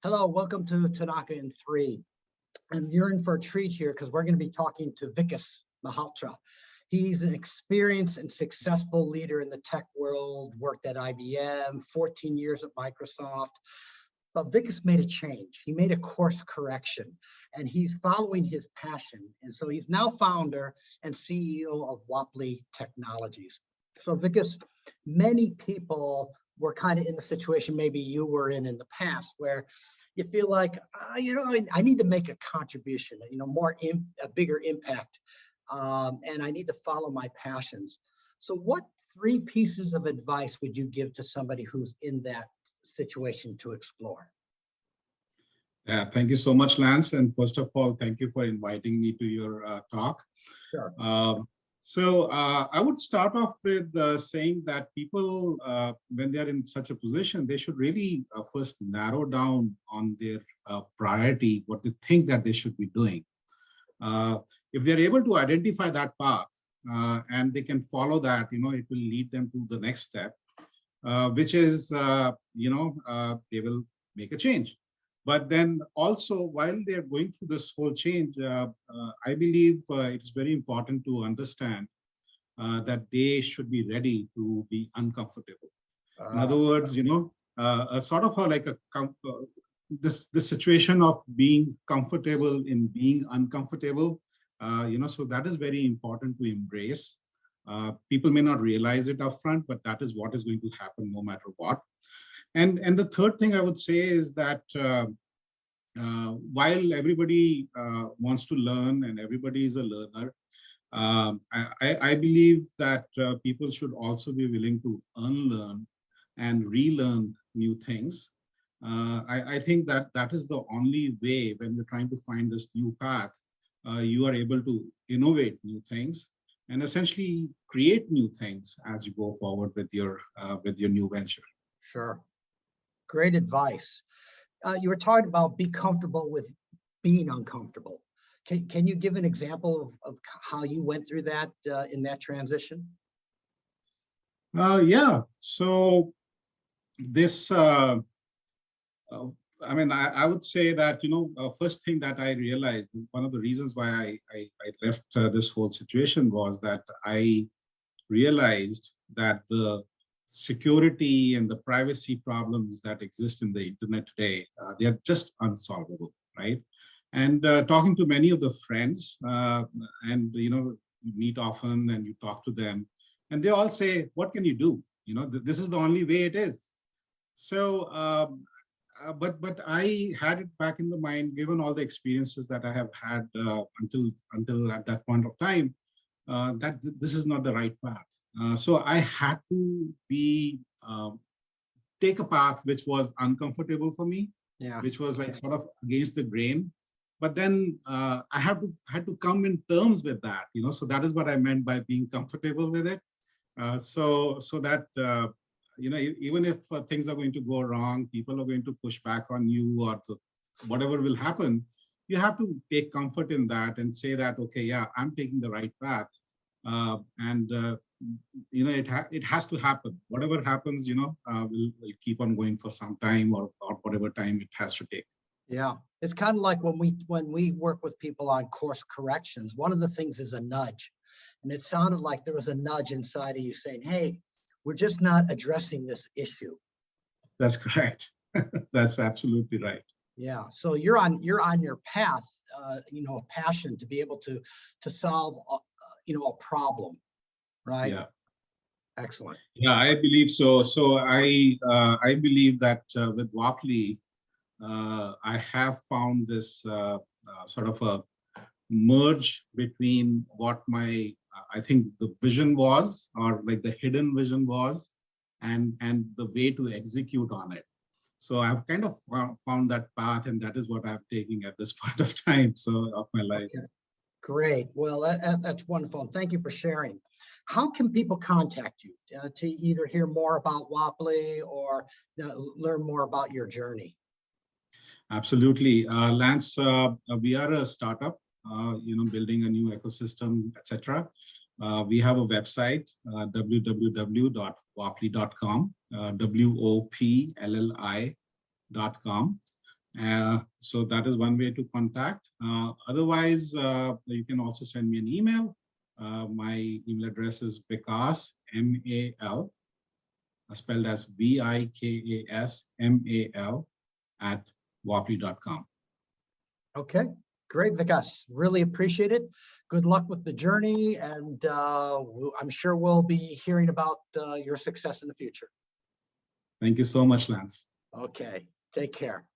Hello, welcome to Tanaka in 3. And you're in for a treat here because we're going to be talking to Vikas Malhotra. He's an experienced and successful leader in the tech world, worked at IBM, 14 years at Microsoft. But Vikas made a change. He made a course correction and he's following his passion. And so he's now founder and CEO of Wopley Technologies. So Vikas, many people were kind of in the situation maybe you were in the past where you feel like, I need to make a contribution, a bigger impact, and I need to follow my passions. So what 3 pieces of advice would you give to somebody who's in that situation to explore? Yeah, thank you so much, Lance. And first of all, thank you for inviting me to your talk. Sure. I would start off with saying that people, when they're in such a position, they should really first narrow down on their priority, what they think that they should be doing. If they're able to identify that path and they can follow that, it will lead them to the next step, which is, they will make a change. But then also, while they are going through this whole change, I believe it's very important to understand that they should be ready to be uncomfortable. In other words, a sort of this situation of being comfortable in being uncomfortable, so that is very important to embrace. People may not realize it upfront, but that is what is going to happen no matter what. And the third thing I would say is that while everybody wants to learn and everybody is a learner, I believe that people should also be willing to unlearn and relearn new things. I think that is the only way when you're trying to find this new path, you are able to innovate new things and essentially create new things as you go forward with your new venture. Sure. Great advice. You were talking about be comfortable with being uncomfortable. Can you give an example of how you went through that in that transition? Yeah. So this, I would say that, first thing that I realized, one of the reasons why I left this whole situation was that I realized that the security and the privacy problems that exist in the internet today, they are just unsolvable, right? And talking to many of the friends, and you meet often and you talk to them, and they all say, "What can you do? This is the only way it is." So, but I had it back in the mind, given all the experiences that I have had until at that point of time, that this is not the right path. So I had to take a path which was uncomfortable for me, which was like sort of against the grain. But then I had to come in terms with that, so that is what I meant by being comfortable with it. So that, even if things are going to go wrong, people are going to push back on you or whatever will happen, you have to take comfort in that and say that, okay, yeah, I'm taking the right path. It has to happen. Whatever happens, we'll keep on going for some time or whatever time it has to take. Yeah, it's kind of like when we work with people on course corrections, one of the things is a nudge. And it sounded like there was a nudge inside of you saying, hey, we're just not addressing this issue. That's correct. That's absolutely right. Yeah, so you're on your path, a passion to be able to solve a problem, right? Yeah. Excellent. Yeah, I believe so. So I believe that with Wopley, I have found this sort of a merge between what I think the vision was, or like the hidden vision was, and the way to execute on it. So I've kind of found that path, and that is what I'm taking at this point of time of my life. Okay. Great. Well, that's wonderful. Thank you for sharing. How can people contact you to either hear more about Wopley or learn more about your journey? Absolutely. Lance, we are a startup, building a new ecosystem, etc. We have a website, www.wopley.com, WOPLLI.com. So that is one way to contact. Otherwise, you can also send me an email. My email address is Vikas, M-A-L, spelled as VIKASMAL @wapri.com. Okay, great, Vikas. Really appreciate it. Good luck with the journey, and I'm sure we'll be hearing about your success in the future. Thank you so much, Lance. Okay, take care.